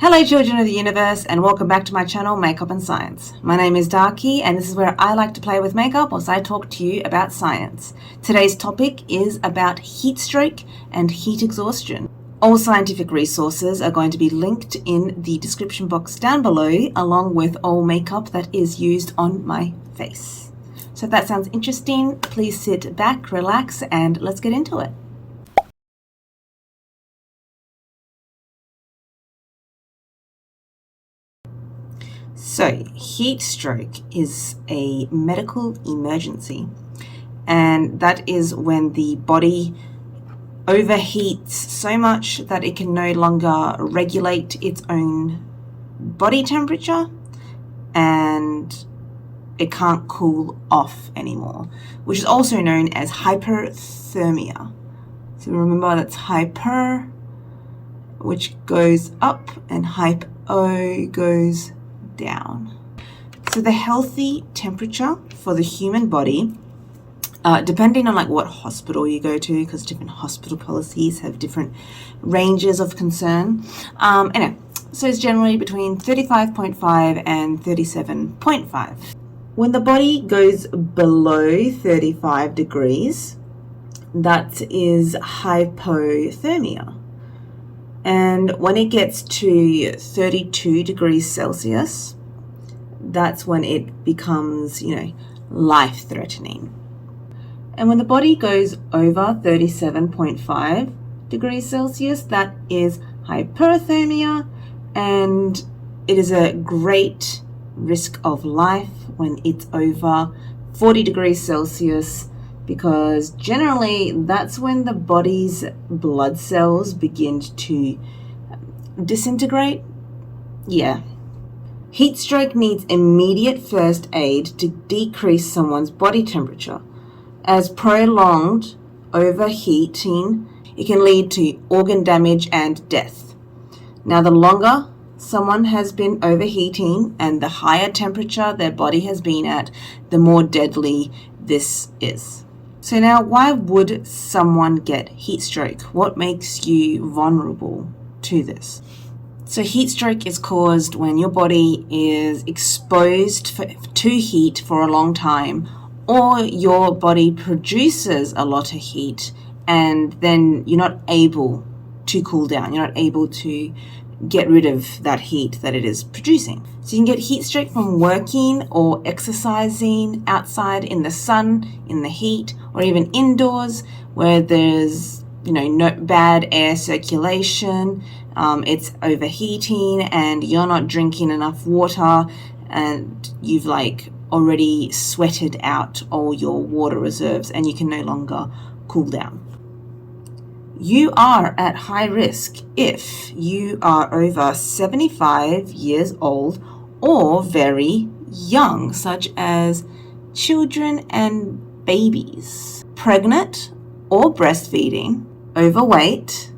Hello children of the universe, and welcome back to my channel Makeup and Science. My name is Darky, and this is where I like to play with makeup whilst I talk to you about science. Today's topic is about heat stroke and heat exhaustion. All scientific resources are going to be linked in the description box down below, along with all makeup that is used on my face. So if that sounds interesting, please sit back, relax, and let's get into it. So, heat stroke is a medical emergency, and that is when the body overheats so much that it can no longer regulate its own body temperature and it can't cool off anymore, which is also known as hypothermia. So remember, that's hyper, which goes up, and hypo goes down. So the healthy temperature for the human body, depending on like what hospital you go to, because different hospital policies have different ranges of concern. Anyway, so it's generally between 35.5 and 37.5. When the body goes below 35 degrees, that is hypothermia. And when it gets to 32 degrees Celsius, that's when it becomes, life-threatening. And when the body goes over 37.5 degrees Celsius, that is hyperthermia, and it is a great risk of life when it's over 40 degrees Celsius, because generally that's when the body's blood cells begin to disintegrate. Yeah. Heat stroke needs immediate first aid to decrease someone's body temperature. As prolonged overheating, it can lead to organ damage and death. Now, the longer someone has been overheating and the higher temperature their body has been at, the more deadly this is. So now, why would someone get heat stroke? What makes you vulnerable to this? So heat stroke is caused when your body is exposed to heat for a long time, or your body produces a lot of heat and then you're not able to cool down. You're not able to get rid of that heat that it is producing. So you can get heat stroke from working or exercising outside in the sun, in the heat, or even indoors where there's no bad air circulation, it's overheating and you're not drinking enough water and you've already sweated out all your water reserves and you can no longer cool down. You are at high risk if you are over 75 years old or very young, such as children and babies, pregnant or breastfeeding, overweight,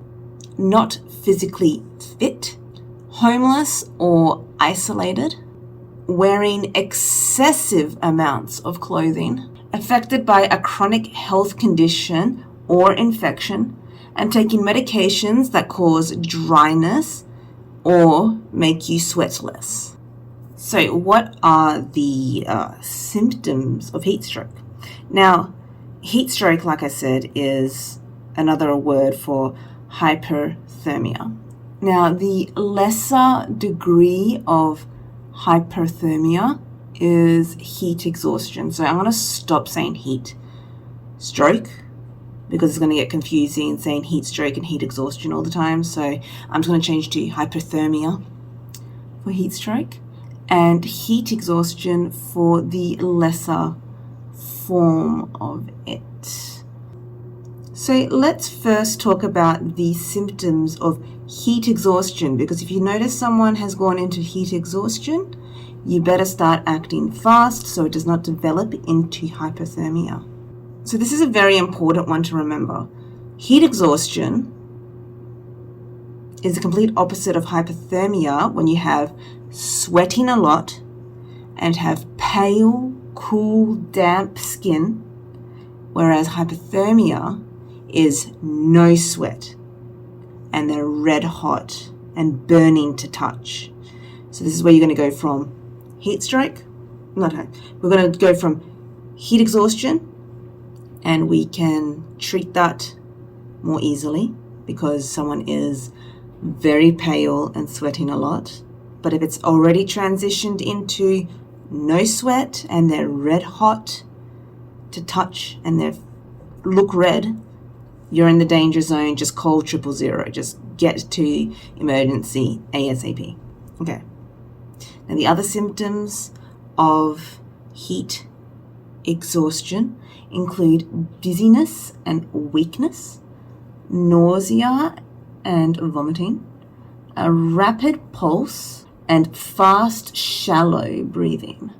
not physically fit, homeless or isolated, wearing excessive amounts of clothing, affected by a chronic health condition or infection, and taking medications that cause dryness or make you sweat less. So what are the symptoms of heat stroke? Now, heat stroke, like I said, is another word for hyperthermia. Now, the lesser degree of hyperthermia is heat exhaustion. So I'm going to stop saying heat stroke because it's going to get confusing saying heat stroke and heat exhaustion all the time. So I'm just going to change to hypothermia for heat stroke and heat exhaustion for the lesser form of it. So let's first talk about the symptoms of heat exhaustion, because if you notice someone has gone into heat exhaustion, you better start acting fast so it does not develop into hypothermia. So this is a very important one to remember. Heat exhaustion is the complete opposite of hypothermia when you have sweating a lot and have pale, cool, damp skin, whereas hypothermia is no sweat and they're red hot and burning to touch. So this is where you're going to go from heat stroke, we're going to go from heat exhaustion, and we can treat that more easily because someone is very pale and sweating a lot. But if it's already transitioned into no sweat and they're red hot to touch and they look red, you're in the danger zone. Just call 000. Just get to emergency ASAP. Okay. Now the other symptoms of heat exhaustion include dizziness and weakness, nausea and vomiting, a rapid pulse and fast, shallow breathing,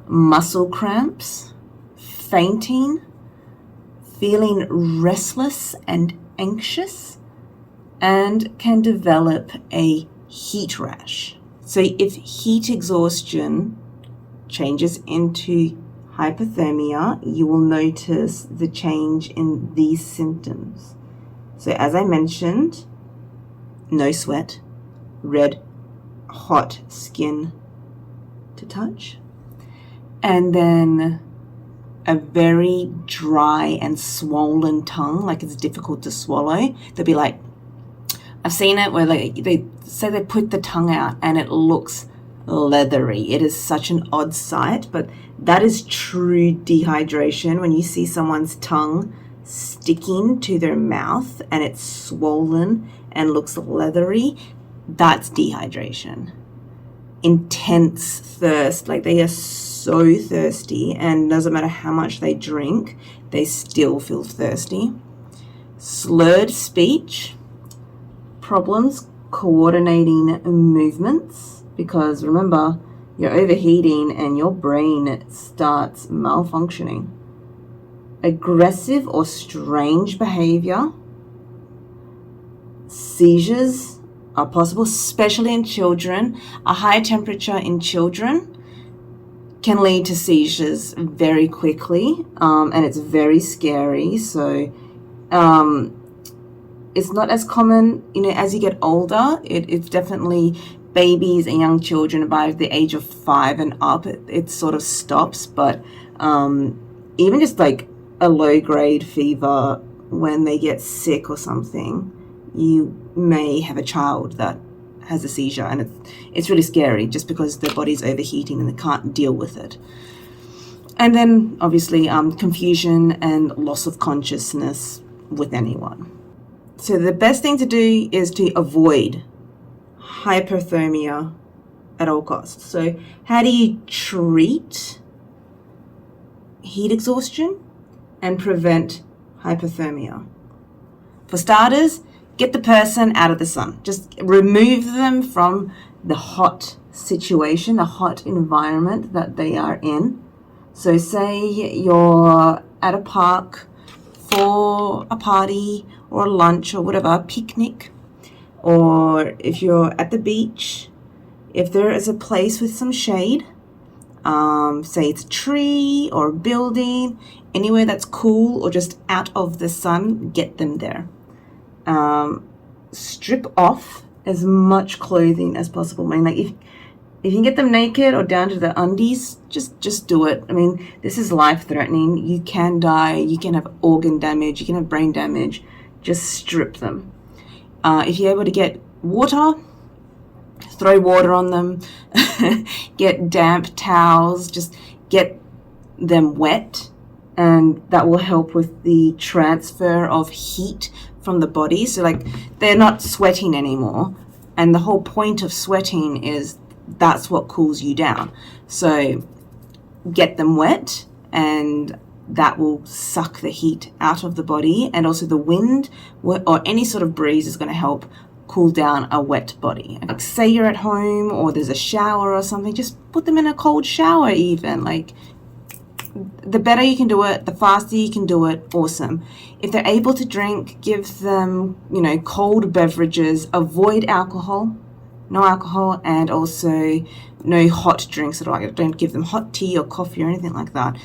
muscle cramps, fainting, feeling restless and anxious, and can develop a heat rash. So if heat exhaustion changes into hypothermia, you will notice the change in these symptoms. So as I mentioned, no sweat, red, hot skin to touch, and then a very dry and swollen tongue, like it's difficult to swallow. They'll be like, I've seen it where they say they put the tongue out and it looks leathery. It is such an odd sight, but that is true dehydration. When you see someone's tongue sticking to their mouth and it's swollen and looks leathery, that's dehydration. Intense thirst, like they are so thirsty, and doesn't matter how much they drink, they still feel thirsty. Slurred speech, problems coordinating movements, because remember, you're overheating and your brain starts malfunctioning. Aggressive or strange behavior. Seizures are possible, especially in children. A high temperature in children can lead to seizures very quickly, and it's very scary. So it's not as common, as you get older. It's definitely babies and young children by the age of 5 and up, it sort of stops. But even just like a low-grade fever, when they get sick or something, you may have a child that has a seizure, and it's really scary just because their body's overheating and they can't deal with it. And then obviously confusion and loss of consciousness with anyone. So the best thing to do is to avoid hypothermia at all costs. So how do you treat heat exhaustion and prevent hypothermia? For starters, get the person out of the sun. Just remove them from the hot situation, the hot environment that they are in. So say you're at a park for a party or a lunch or whatever, a picnic, or if you're at the beach, if there is a place with some shade, say it's a tree or a building, anywhere that's cool or just out of the sun, get them there. Strip off as much clothing as possible. I mean, like if you can get them naked or down to the undies, just do it. I mean, this is life-threatening. You can die. You can have organ damage. You can have brain damage. Just strip them. If you're able to get water, throw water on them. Get damp towels. Just get them wet, and that will help with the transfer of heat from the body. So like they're not sweating anymore, and the whole point of sweating is that's what cools you down. So get them wet, and that will suck the heat out of the body, and also the wind or any sort of breeze is going to help cool down a wet body. Like say you're at home or there's a shower or something, just put them in a cold shower. Even like the better you can do it, the faster you can do it, awesome. If they're able to drink, give them, cold beverages. Avoid alcohol, no alcohol, and also no hot drinks at all. Don't give them hot tea or coffee or anything like that.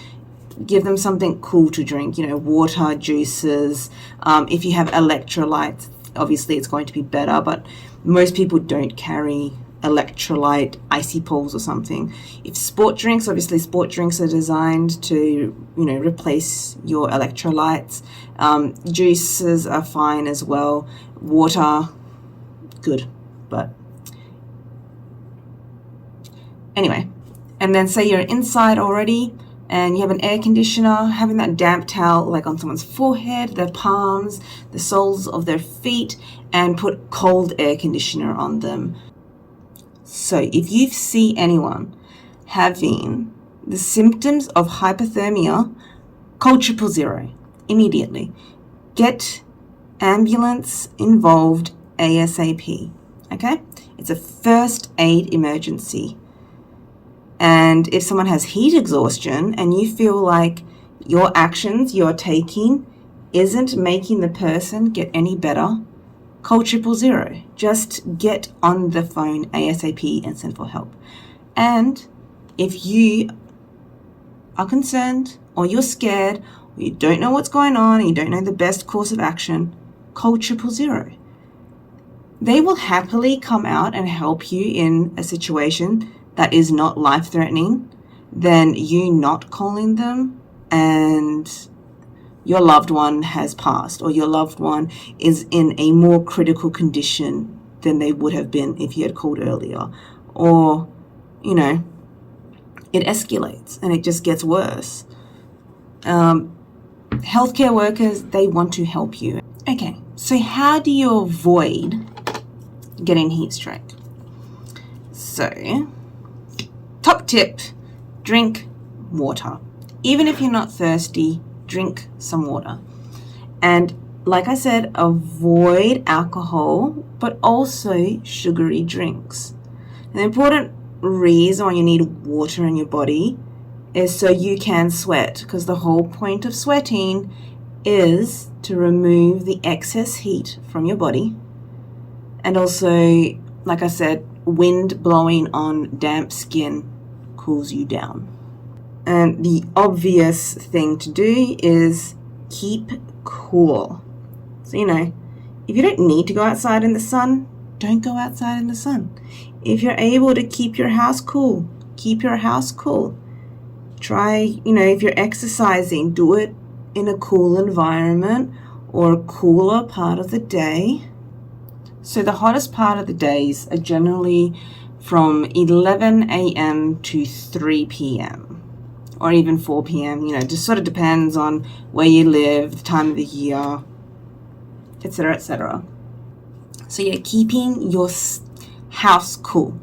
Give them something cool to drink, water, juices. If you have electrolytes, obviously it's going to be better, but Most people don't carry electrolyte icy poles or something. If sport drinks, obviously sport drinks are designed to, you know, replace your electrolytes. Juices are fine as well. Water, good, but anyway. And then say you're inside already and you have an air conditioner, having that damp towel like on someone's forehead, their palms, the soles of their feet, and put cold air conditioner on them. So if you see anyone having the symptoms of hypothermia, call 000 immediately. Get ambulance involved ASAP, okay? It's a first aid emergency. And if someone has heat exhaustion and you feel like your actions you're taking isn't making the person get any better, call 000. Just get on the phone ASAP and send for help. And if you are concerned or you're scared or you don't know what's going on and you don't know the best course of action, call 000. They will happily come out and help you in a situation that is not life-threatening than you not calling them and your loved one has passed, or your loved one is in a more critical condition than they would have been if you had called earlier. Or, you know, it escalates and it just gets worse. Healthcare workers, they want to help you. Okay, so how do you avoid getting heat stroke? So, top tip, drink water. Even if you're not thirsty, drink some water. And like I said, avoid alcohol, but also sugary drinks. An important reason why you need water in your body is so you can sweat, because the whole point of sweating is to remove the excess heat from your body. And also, like I said, wind blowing on damp skin cools you down. And the obvious thing to do is keep cool. So, you know, if you don't need to go outside in the sun, don't go outside in the sun. If you're able to keep your house cool, keep your house cool. Try, you know, if you're exercising, do it in a cool environment or a cooler part of the day. So the hottest part of the days are generally from 11 a.m. to 3 p.m. or even 4 p.m. You know, just sort of depends on where you live, the time of the year, etc., etc. So yeah, keeping your house cool.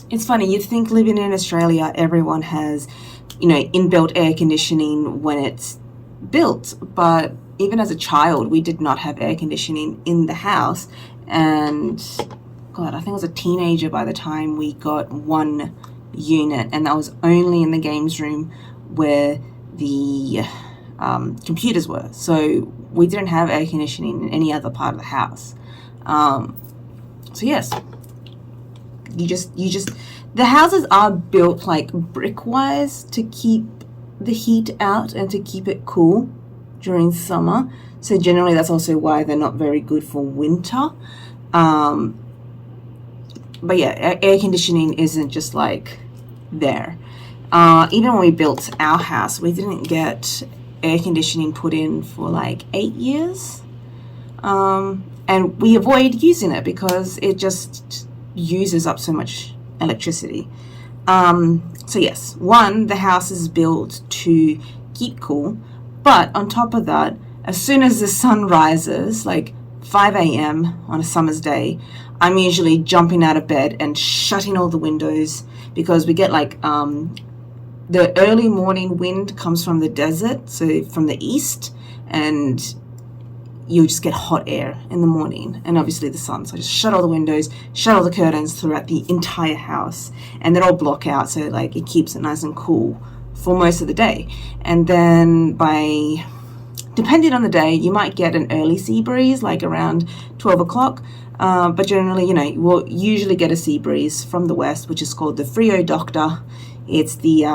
It's funny, you'd think living in Australia, everyone has, you know, inbuilt air conditioning when it's built, but even as a child, we did not have air conditioning in the house. And God, I think I was a teenager by the time we got one unit, and that was only in the games room where the computers were. So we didn't have air conditioning in any other part of the house. So yes, the houses are built like brick-wise to keep the heat out and to keep it cool during summer. So generally that's also why they're not very good for winter. But yeah, air conditioning isn't just like there. Even when we built our house, we didn't get air conditioning put in for like 8 years. And we avoid using it because it just uses up so much electricity. So yes, one, the house is built to keep cool, but on top of that, as soon as the sun rises, like 5 a.m. on a summer's day, I'm usually jumping out of bed and shutting all the windows, because we get like the early morning wind comes from the desert, so from the east, and you just get hot air in the morning, and obviously the sun. So I just shut all the windows, shut all the curtains throughout the entire house, and they're all block out, so like it keeps it nice and cool for most of the day. And then depending on the day, you might get an early sea breeze, like around 12 o'clock. But generally, you know, we'll usually get a sea breeze from the west, which is called the Frio Doctor. It's the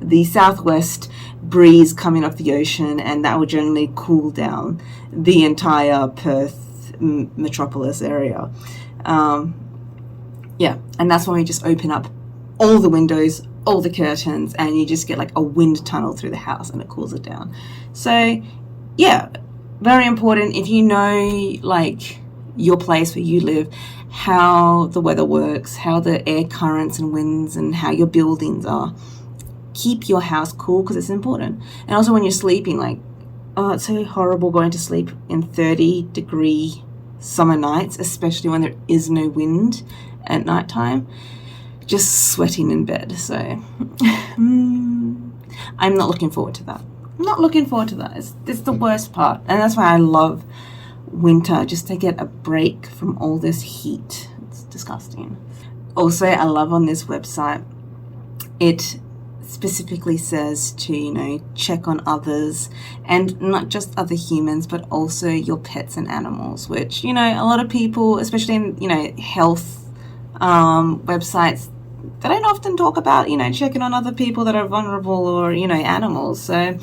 the southwest breeze coming off the ocean, and that will generally cool down the entire Perth metropolis area. Yeah, and that's when we just open up all the windows, all the curtains, and you just get like a wind tunnel through the house and it cools it down. So yeah, very important. If you know like your place where you live, how the weather works, how the air currents and winds and how your buildings are, keep your house cool because it's important. And also when you're sleeping, like, oh, it's so horrible going to sleep in 30-degree summer nights, especially when there is no wind at nighttime, just sweating in bed. So I'm not looking forward to that. I'm not looking forward to that. It's the worst part, and that's why I love winter, just to get a break from all this heat. It's disgusting. Also, I love on this website, it specifically says to, you know, check on others, and not just other humans but also your pets and animals, which, you know, a lot of people, especially in, you know, health websites, they don't often talk about, you know, checking on other people that are vulnerable or, you know, animals. So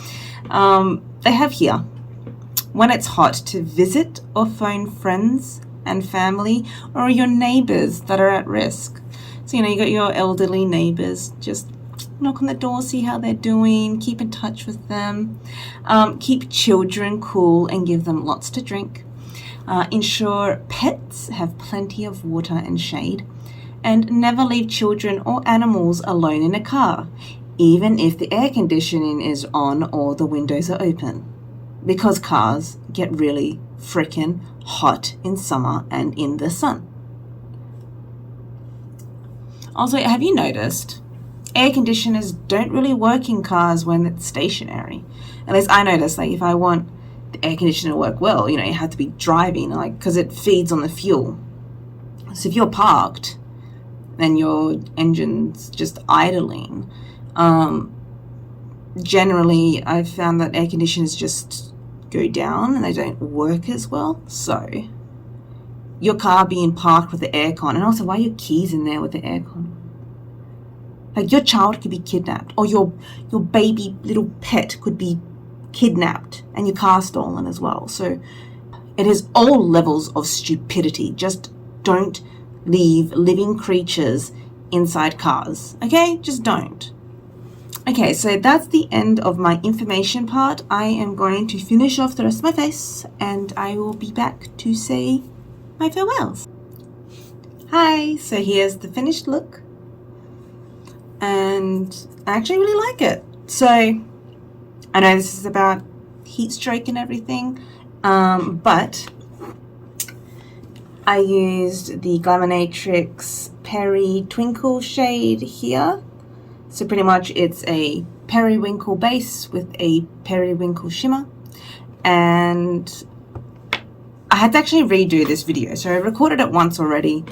they have here, when it's hot, to visit or phone friends and family or your neighbors that are at risk. So, you know, you got your elderly neighbors, just knock on the door, see how they're doing, keep in touch with them. Keep children cool and give them lots to drink. Ensure pets have plenty of water and shade. And never leave children or animals alone in a car, even if the air conditioning is on or the windows are open, because cars get really freaking hot in summer and in the sun. Also, have you noticed air conditioners don't really work in cars when it's stationary? At least I noticed, like, if I want the air conditioner to work well, you know, you have to be driving, like, because it feeds on the fuel. So if you're parked and your engine's just idling, generally I've found that air conditioners just go down and they don't work as well. So your car being parked with the aircon, and also why are your keys in there with the aircon? Like, your child could be kidnapped, or your baby little pet could be kidnapped and your car stolen as well. So it is all levels of stupidity. Just don't leave living creatures inside cars, okay? Just don't. Okay, so that's the end of my information part. I am going to finish off the rest of my face and I will be back to say my farewells. Hi, so here's the finished look, and I actually really like it. So I know this is about heat stroke and everything, but I used the Glaminatrix Peri-Twinkle shade here. So pretty much it's a periwinkle base with a periwinkle shimmer. And I had to actually redo this video. So I recorded it once already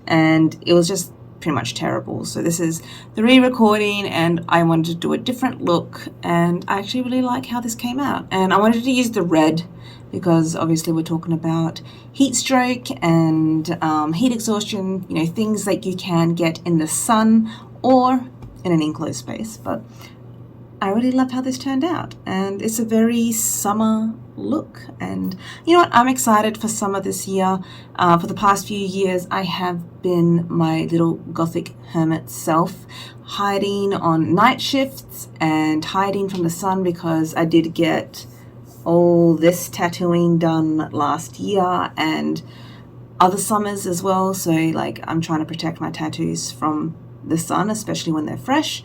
and it was just pretty much terrible. So this is the re-recording, and I wanted to do a different look, and I actually really like how this came out. And I wanted to use the red because obviously we're talking about heat stroke and heat exhaustion, you know, things that you can get in the sun or in an enclosed space. But I really love how this turned out, and it's a very summer look. And you know what, I'm excited for summer this year. For the past few years I have been my little gothic hermit self, hiding on night shifts and hiding from the sun, because I did get all this tattooing done last year and other summers as well. So like, I'm trying to protect my tattoos from the sun, especially when they're fresh.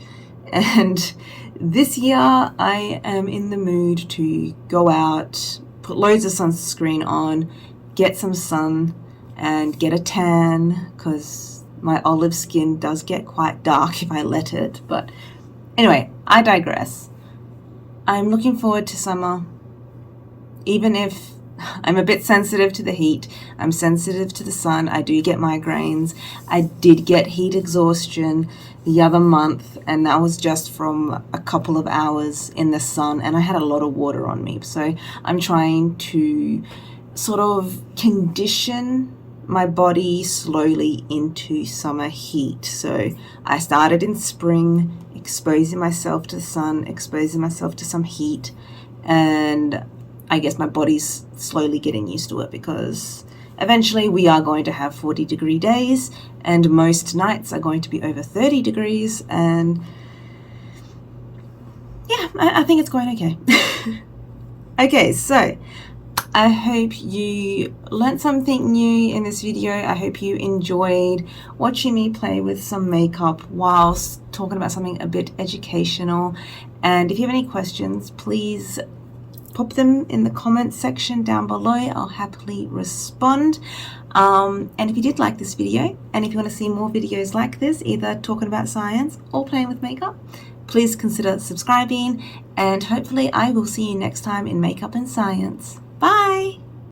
And this year I am in the mood to go out, put loads of sunscreen on, get some sun and get a tan, because my olive skin does get quite dark if I let it. But anyway, I digress. I'm looking forward to summer. Even if I'm a bit sensitive to the heat, I'm sensitive to the sun, I do get migraines. I did get heat exhaustion the other month, and that was just from a couple of hours in the sun, and I had a lot of water on me. So I'm trying to sort of condition my body slowly into summer heat. So I started in spring, exposing myself to the sun, exposing myself to some heat, and I guess my body's slowly getting used to it, because eventually we are going to have 40-degree days, and most nights are going to be over 30 degrees, and yeah, I think it's going okay. Okay, so I hope you learned something new in this video. I hope you enjoyed watching me play with some makeup whilst talking about something a bit educational. And if you have any questions, please pop them in the comments section down below. I'll happily respond. And if you did like this video, and if you want to see more videos like this, either talking about science or playing with makeup, please consider subscribing, and hopefully I will see you next time in Makeup and Science. Bye!